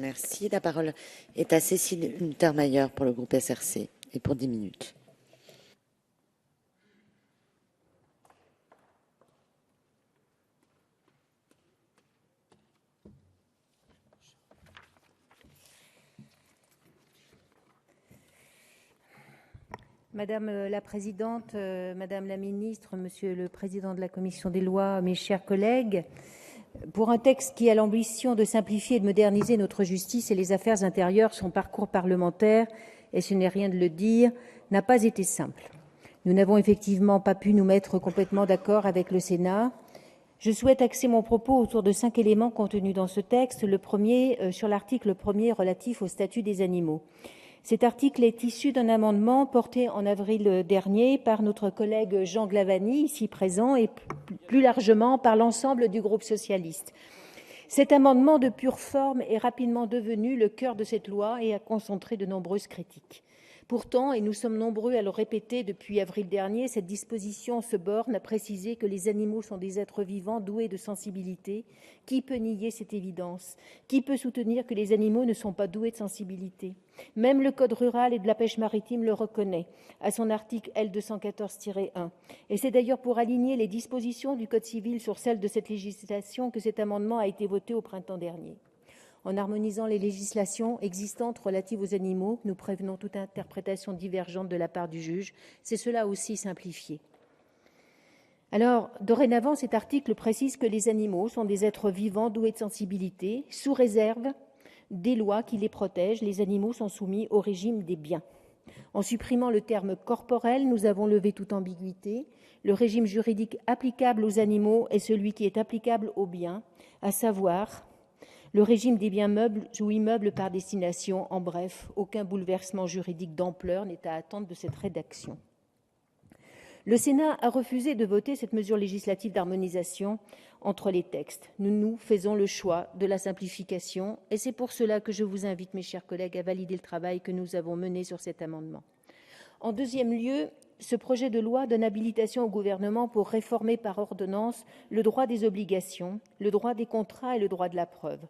Merci. La parole est à Cécile Untermaier pour le groupe SRC et pour 10 minutes. Madame la Présidente, Madame la Ministre, Monsieur le Président de la Commission des lois, mes chers collègues, pour un texte qui a l'ambition de simplifier et de moderniser notre justice et les affaires intérieures, son parcours parlementaire, et ce n'est rien de le dire, n'a pas été simple. Nous n'avons effectivement pas pu nous mettre complètement d'accord avec le Sénat. Je souhaite axer mon propos autour de 5 éléments contenus dans ce texte. Le premier, sur l'article 1er relatif au statut des animaux. Cet article est issu d'un amendement porté en avril dernier par notre collègue Jean Glavany, ici présent, et plus largement par l'ensemble du groupe socialiste. Cet amendement de pure forme est rapidement devenu le cœur de cette loi et a concentré de nombreuses critiques. Pourtant, et nous sommes nombreux à le répéter depuis avril dernier, cette disposition se borne à préciser que les animaux sont des êtres vivants doués de sensibilité. Qui peut nier cette évidence? Qui peut soutenir que les animaux ne sont pas doués de sensibilité? Même le Code rural et de la pêche maritime le reconnaît à son article L214-1. Et c'est d'ailleurs pour aligner les dispositions du Code civil sur celles de cette législation que cet amendement a été voté au printemps dernier. En harmonisant les législations existantes relatives aux animaux, nous prévenons toute interprétation divergente de la part du juge. C'est cela aussi simplifié. Alors, dorénavant, cet article précise que les animaux sont des êtres vivants doués de sensibilité. Sous réserve des lois qui les protègent, les animaux sont soumis au régime des biens. En supprimant le terme « corporel », nous avons levé toute ambiguïté. Le régime juridique applicable aux animaux est celui qui est applicable aux biens, à savoir le régime des biens meubles ou immeubles par destination. En bref, aucun bouleversement juridique d'ampleur n'est à attendre de cette rédaction. Le Sénat a refusé de voter cette mesure législative d'harmonisation entre les textes. Nous faisons le choix de la simplification et c'est pour cela que je vous invite, mes chers collègues, à valider le travail que nous avons mené sur cet amendement. En deuxième lieu, ce projet de loi donne habilitation au gouvernement pour réformer par ordonnance le droit des obligations, le droit des contrats et le droit de la preuve.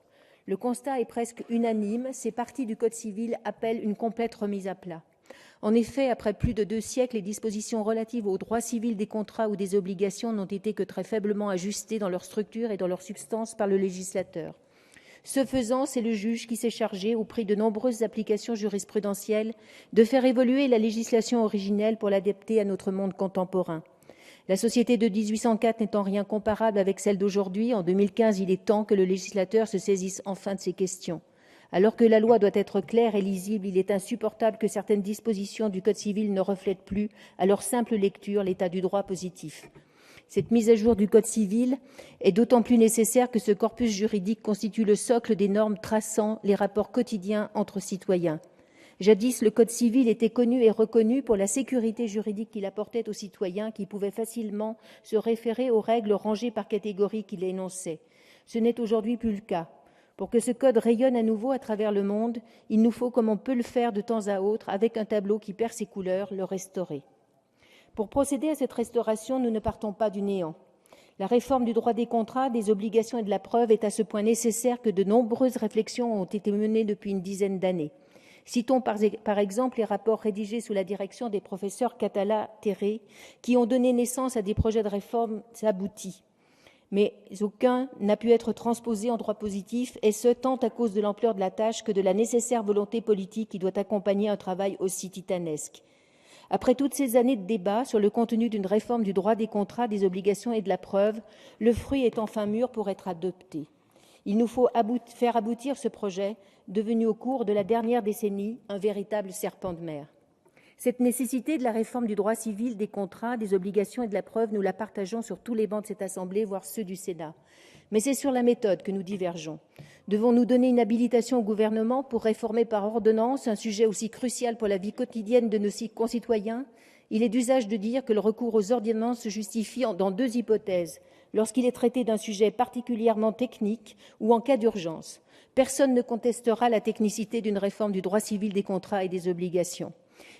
Le constat est presque unanime, ces parties du Code civil appellent une complète remise à plat. En effet, après plus de 2 siècles, les dispositions relatives au droit civil des contrats ou des obligations n'ont été que très faiblement ajustées dans leur structure et dans leur substance par le législateur. Ce faisant, c'est le juge qui s'est chargé, au prix de nombreuses applications jurisprudentielles, de faire évoluer la législation originelle pour l'adapter à notre monde contemporain. La société de 1804 n'étant rien comparable avec celle d'aujourd'hui, en 2015, il est temps que le législateur se saisisse enfin de ces questions. Alors que la loi doit être claire et lisible, il est insupportable que certaines dispositions du Code civil ne reflètent plus, à leur simple lecture, l'état du droit positif. Cette mise à jour du Code civil est d'autant plus nécessaire que ce corpus juridique constitue le socle des normes traçant les rapports quotidiens entre citoyens. Jadis, le Code civil était connu et reconnu pour la sécurité juridique qu'il apportait aux citoyens qui pouvaient facilement se référer aux règles rangées par catégorie qu'il énonçait. Ce n'est aujourd'hui plus le cas. Pour que ce code rayonne à nouveau à travers le monde, il nous faut, comme on peut le faire de temps à autre, avec un tableau qui perd ses couleurs, le restaurer. Pour procéder à cette restauration, nous ne partons pas du néant. La réforme du droit des contrats, des obligations et de la preuve est à ce point nécessaire que de nombreuses réflexions ont été menées depuis une dizaine d'années. Citons par exemple les rapports rédigés sous la direction des professeurs Catala-Terré qui ont donné naissance à des projets de réforme aboutis. Mais aucun n'a pu être transposé en droit positif, et ce, tant à cause de l'ampleur de la tâche que de la nécessaire volonté politique qui doit accompagner un travail aussi titanesque. Après toutes ces années de débat sur le contenu d'une réforme du droit des contrats, des obligations et de la preuve, le fruit est enfin mûr pour être adopté. Il nous faut faire aboutir ce projet, devenu au cours de la dernière décennie un véritable serpent de mer. Cette nécessité de la réforme du droit civil, des contrats, des obligations et de la preuve, nous la partageons sur tous les bancs de cette Assemblée, voire ceux du Sénat. Mais c'est sur la méthode que nous divergeons. Devons-nous donner une habilitation au gouvernement pour réformer par ordonnance un sujet aussi crucial pour la vie quotidienne de nos concitoyens? Il est d'usage de dire que le recours aux ordonnances se justifie dans 2 hypothèses, lorsqu'il est traité d'un sujet particulièrement technique ou en cas d'urgence. Personne ne contestera la technicité d'une réforme du droit civil des contrats et des obligations.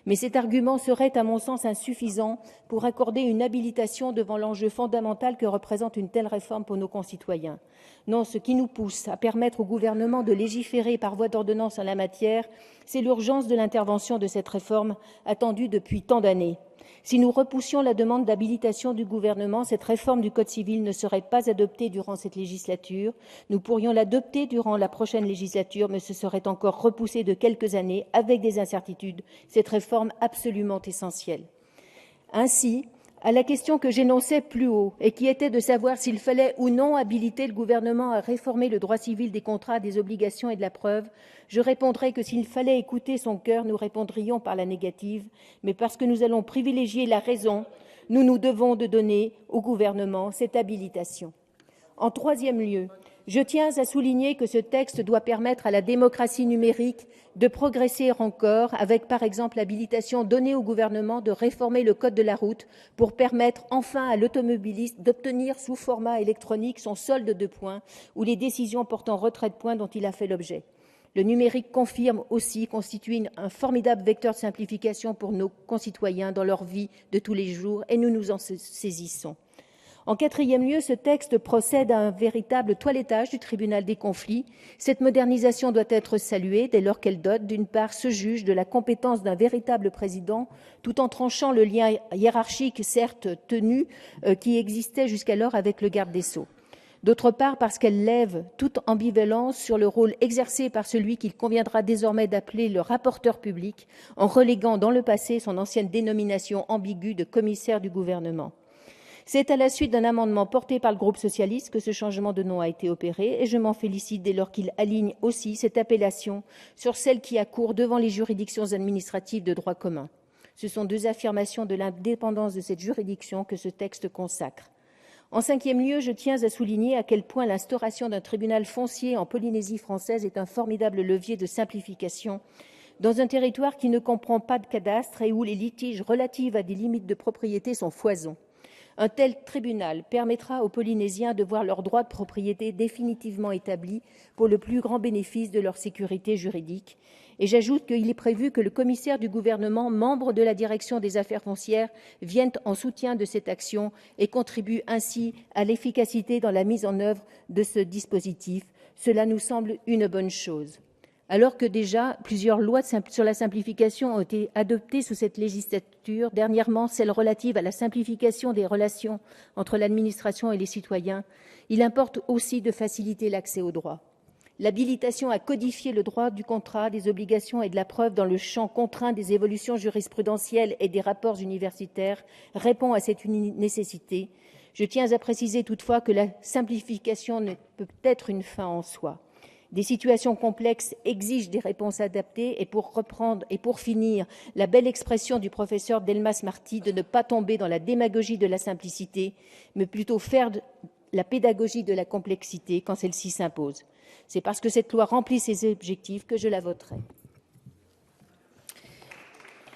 Mais cet argument serait, à mon sens, insuffisant pour accorder une habilitation devant l'enjeu fondamental que représente une telle réforme pour nos concitoyens. Non, ce qui nous pousse à permettre au gouvernement de légiférer par voie d'ordonnance en la matière, c'est l'urgence de l'intervention de cette réforme attendue depuis tant d'années. Si nous repoussions la demande d'habilitation du gouvernement, cette réforme du Code civil ne serait pas adoptée durant cette législature. Nous pourrions l'adopter durant la prochaine législature, mais ce serait encore repoussé de quelques années avec des incertitudes, cette réforme absolument essentielle. Ainsi, à la question que j'énonçais plus haut et qui était de savoir s'il fallait ou non habiliter le gouvernement à réformer le droit civil des contrats, des obligations et de la preuve, je répondrai que s'il fallait écouter son cœur, nous répondrions par la négative, mais parce que nous allons privilégier la raison, nous nous devons de donner au gouvernement cette habilitation. En troisième lieu, je tiens à souligner que ce texte doit permettre à la démocratie numérique de progresser encore avec, par exemple, l'habilitation donnée au gouvernement de réformer le code de la route pour permettre enfin à l'automobiliste d'obtenir sous format électronique son solde de points ou les décisions portant retrait de points dont il a fait l'objet. Le numérique constitue un formidable vecteur de simplification pour nos concitoyens dans leur vie de tous les jours et nous nous en saisissons. En quatrième lieu, ce texte procède à un véritable toilettage du tribunal des conflits. Cette modernisation doit être saluée dès lors qu'elle dote, d'une part, ce juge de la compétence d'un véritable président, tout en tranchant le lien hiérarchique, certes tenu, qui existait jusqu'alors avec le garde des Sceaux. D'autre part, parce qu'elle lève toute ambivalence sur le rôle exercé par celui qu'il conviendra désormais d'appeler le rapporteur public, en reléguant dans le passé son ancienne dénomination ambiguë de commissaire du gouvernement. C'est à la suite d'un amendement porté par le groupe socialiste que ce changement de nom a été opéré et je m'en félicite dès lors qu'il aligne aussi cette appellation sur celle qui accourt devant les juridictions administratives de droit commun. Ce sont deux affirmations de l'indépendance de cette juridiction que ce texte consacre. En cinquième lieu, je tiens à souligner à quel point l'instauration d'un tribunal foncier en Polynésie française est un formidable levier de simplification dans un territoire qui ne comprend pas de cadastre et où les litiges relatifs à des limites de propriété sont foison. Un tel tribunal permettra aux Polynésiens de voir leurs droits de propriété définitivement établis pour le plus grand bénéfice de leur sécurité juridique. Et j'ajoute qu'il est prévu que le commissaire du gouvernement, membre de la direction des affaires foncières, vienne en soutien de cette action et contribue ainsi à l'efficacité dans la mise en œuvre de ce dispositif. Cela nous semble une bonne chose. Alors que déjà plusieurs lois sur la simplification ont été adoptées sous cette législature, dernièrement celle relative à la simplification des relations entre l'administration et les citoyens, il importe aussi de faciliter l'accès au droit. L'habilitation à codifier le droit du contrat, des obligations et de la preuve dans le champ contraint des évolutions jurisprudentielles et des rapports universitaires répond à cette nécessité. Je tiens à préciser toutefois que la simplification ne peut être une fin en soi. Des situations complexes exigent des réponses adaptées et pour finir, la belle expression du professeur Delmas Marty de ne pas tomber dans la démagogie de la simplicité, mais plutôt faire la pédagogie de la complexité quand celle-ci s'impose. C'est parce que cette loi remplit ses objectifs que je la voterai.